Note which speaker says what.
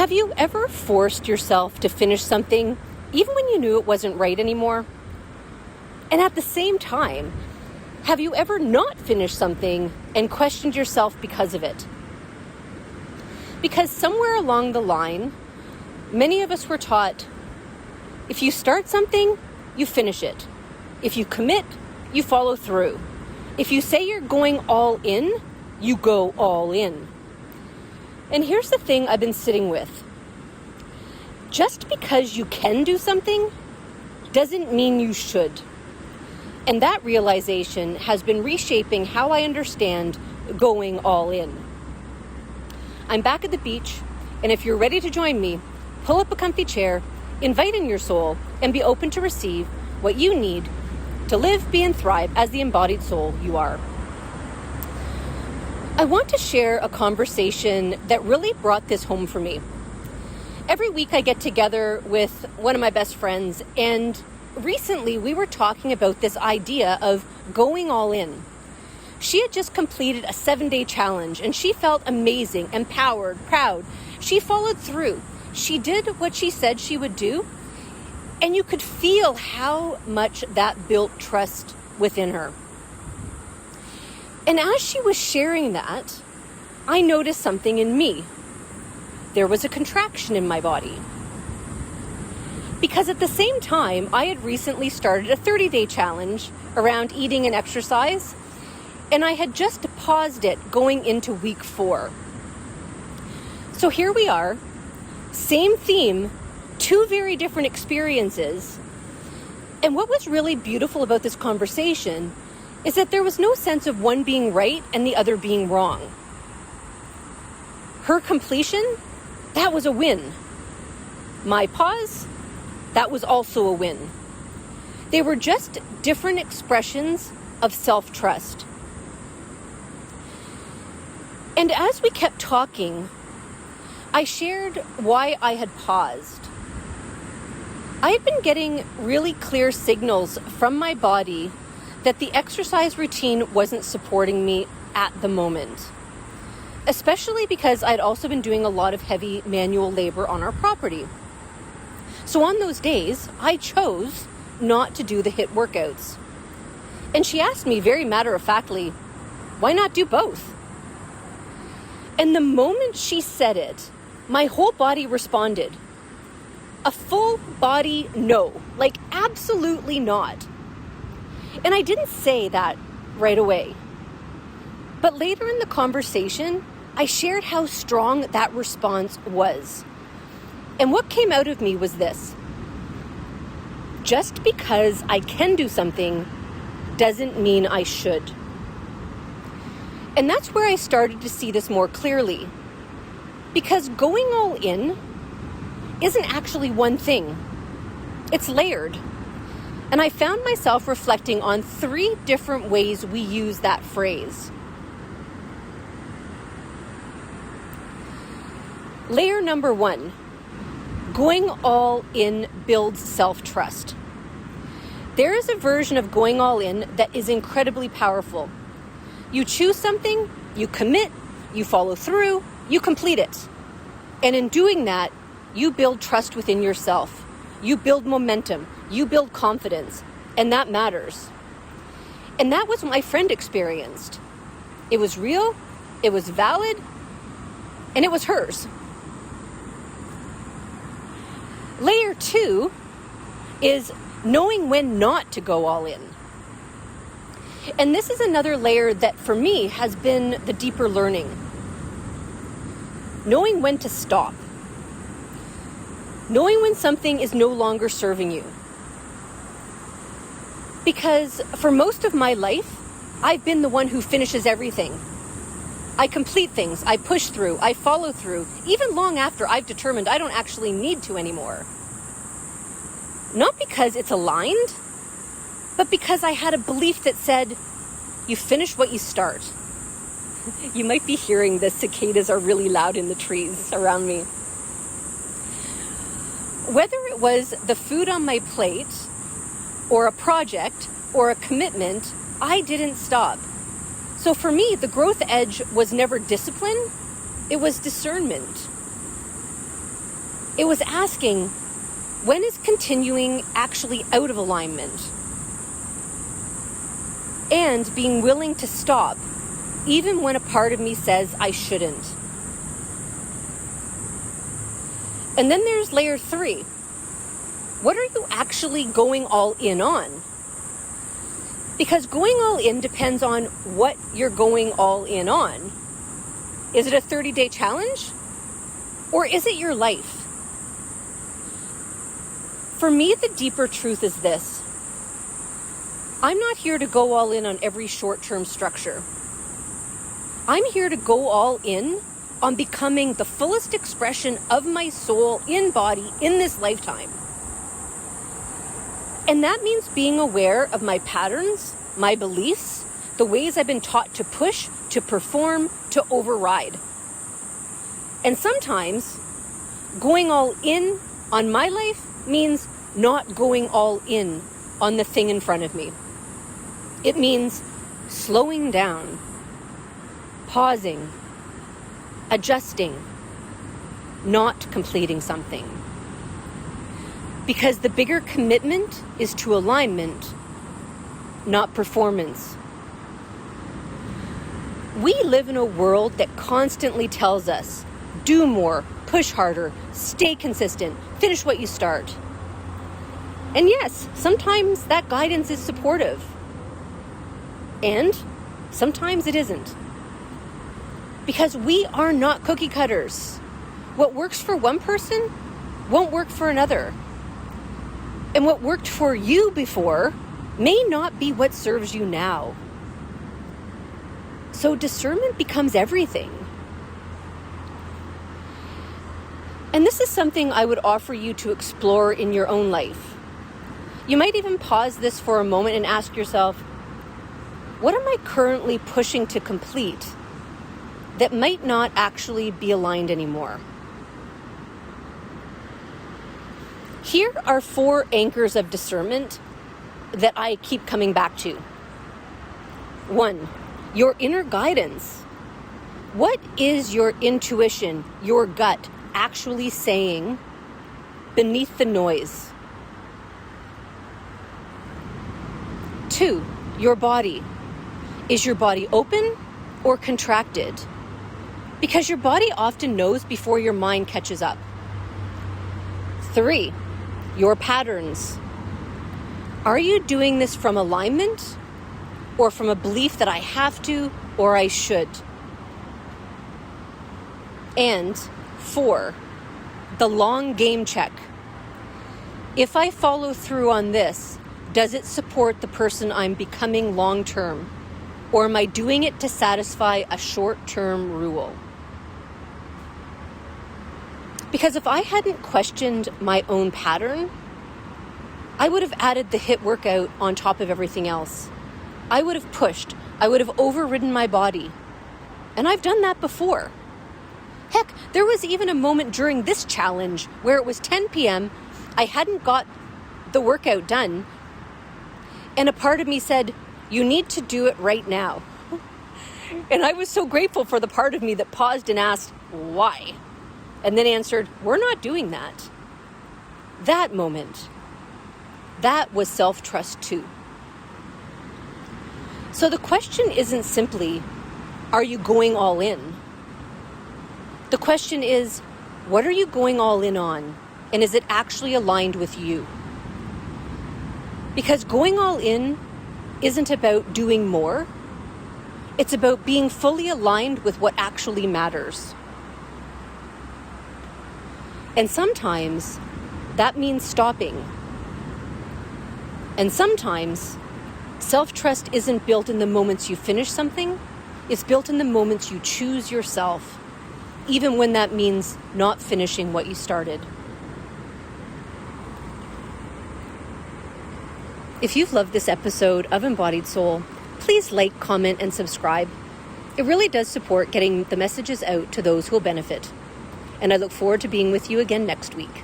Speaker 1: Have you ever forced yourself to finish something even when you knew it wasn't right anymore? And at the same time, have you ever not finished something and questioned yourself because of it? Because somewhere along the line, many of us were taught, if you start something, you finish it. If you commit, you follow through. If you say you're going all in, you go all in. And here's the thing I've been sitting with. Just because you can do something doesn't mean you should. And that realization has been reshaping how I understand going all in. I'm back at the beach, and if you're ready to join me, pull up a comfy chair, invite in your soul, and be open to receive what you need to live, be, and thrive as the embodied soul you are. I want to share a conversation that really brought this home for me. Every week I get together with one of my best friends, and recently we were talking about this idea of going all in. She had just completed a 7-day challenge, and she felt amazing, empowered, proud. She followed through. She did what she said she would do, and you could feel how much that built trust within her. And as she was sharing that, I noticed something in me. There was a contraction in my body. Because at the same time, I had recently started a 30-day challenge around eating and exercise, and I had just paused it going into week 4. So here we are, same theme, 2 very different experiences. And what was really beautiful about this conversation is that there was no sense of one being right and the other being wrong. Her completion, that was a win. My pause, that was also a win. They were just different expressions of self-trust. And as we kept talking, I shared why I had paused. I had been getting really clear signals from my body that the exercise routine wasn't supporting me at the moment, especially because I'd also been doing a lot of heavy manual labor on our property. So on those days, I chose not to do the HIIT workouts. And she asked me very matter-of-factly, why not do both? And the moment she said it, my whole body responded. A full body no, like absolutely not. And I didn't say that right away. But later in the conversation, I shared how strong that response was. And what came out of me was this. Just because I can do something doesn't mean I should. And that's where I started to see this more clearly. Because going all in isn't actually one thing. It's layered. And I found myself reflecting on 3 different ways we use that phrase. Layer number 1, going all in builds self-trust. There is a version of going all in that is incredibly powerful. You choose something, you commit, you follow through, you complete it. And in doing that, you build trust within yourself. You build momentum. You build confidence. And that matters. And that was what my friend experienced. It was real, it was valid, and it was hers. Layer 2 is knowing when not to go all in. And this is another layer that for me has been the deeper learning. Knowing when to stop. Knowing when something is no longer serving you. Because for most of my life, I've been the one who finishes everything. I complete things, I push through, I follow through, even long after I've determined I don't actually need to anymore. Not because it's aligned, but because I had a belief that said, you finish what you start. You might be hearing the cicadas are really loud in the trees around me. Whether it was the food on my plate, or a project, or a commitment, I didn't stop. So for me, the growth edge was never discipline, it was discernment. It was asking, when is continuing actually out of alignment? And being willing to stop, even when a part of me says I shouldn't. And then there's layer 3. What are you actually going all in on? Because going all in depends on what you're going all in on. Is it a 30-day challenge? Or is it your life? For me, the deeper truth is this. I'm not here to go all in on every short-term structure. I'm here to go all in on becoming the fullest expression of my soul in body in this lifetime. And that means being aware of my patterns, my beliefs, the ways I've been taught to push, to perform, to override. And sometimes going all in on my life means not going all in on the thing in front of me. It means slowing down, pausing, adjusting, not completing something. Because the bigger commitment is to alignment, not performance. We live in a world that constantly tells us, do more, push harder, stay consistent, finish what you start. And yes, sometimes that guidance is supportive. And sometimes it isn't. Because we are not cookie cutters. What works for one person won't work for another. And what worked for you before may not be what serves you now. So discernment becomes everything. And this is something I would offer you to explore in your own life. You might even pause this for a moment and ask yourself, what am I currently pushing to complete that might not actually be aligned anymore? Here are 4 anchors of discernment that I keep coming back to. 1, your inner guidance. What is your intuition, your gut, actually saying beneath the noise? 2, your body. Is your body open or contracted? Because your body often knows before your mind catches up. 3, your patterns. Are you doing this from alignment or from a belief that I have to or I should? And 4, the long game check. If I follow through on this, does it support the person I'm becoming long term? Or am I doing it to satisfy a short-term rule? Because if I hadn't questioned my own pattern, I would have added the HIIT workout on top of everything else. I would have pushed. I would have overridden my body. And I've done that before. Heck, there was even a moment during this challenge where it was 10 p.m., I hadn't got the workout done, and a part of me said, you need to do it right now. And I was so grateful for the part of me that paused and asked, why? And then answered, we're not doing that. That moment, that was self-trust too. So the question isn't simply, are you going all in? The question is, what are you going all in on? And is it actually aligned with you? Because going all in isn't about doing more. It's about being fully aligned with what actually matters. And sometimes that means stopping. And sometimes self-trust isn't built in the moments you finish something. It's built in the moments you choose yourself, even when that means not finishing what you started. If you've loved this episode of Embodied Soul, please like, comment, and subscribe. It really does support getting the messages out to those who will benefit. And I look forward to being with you again next week.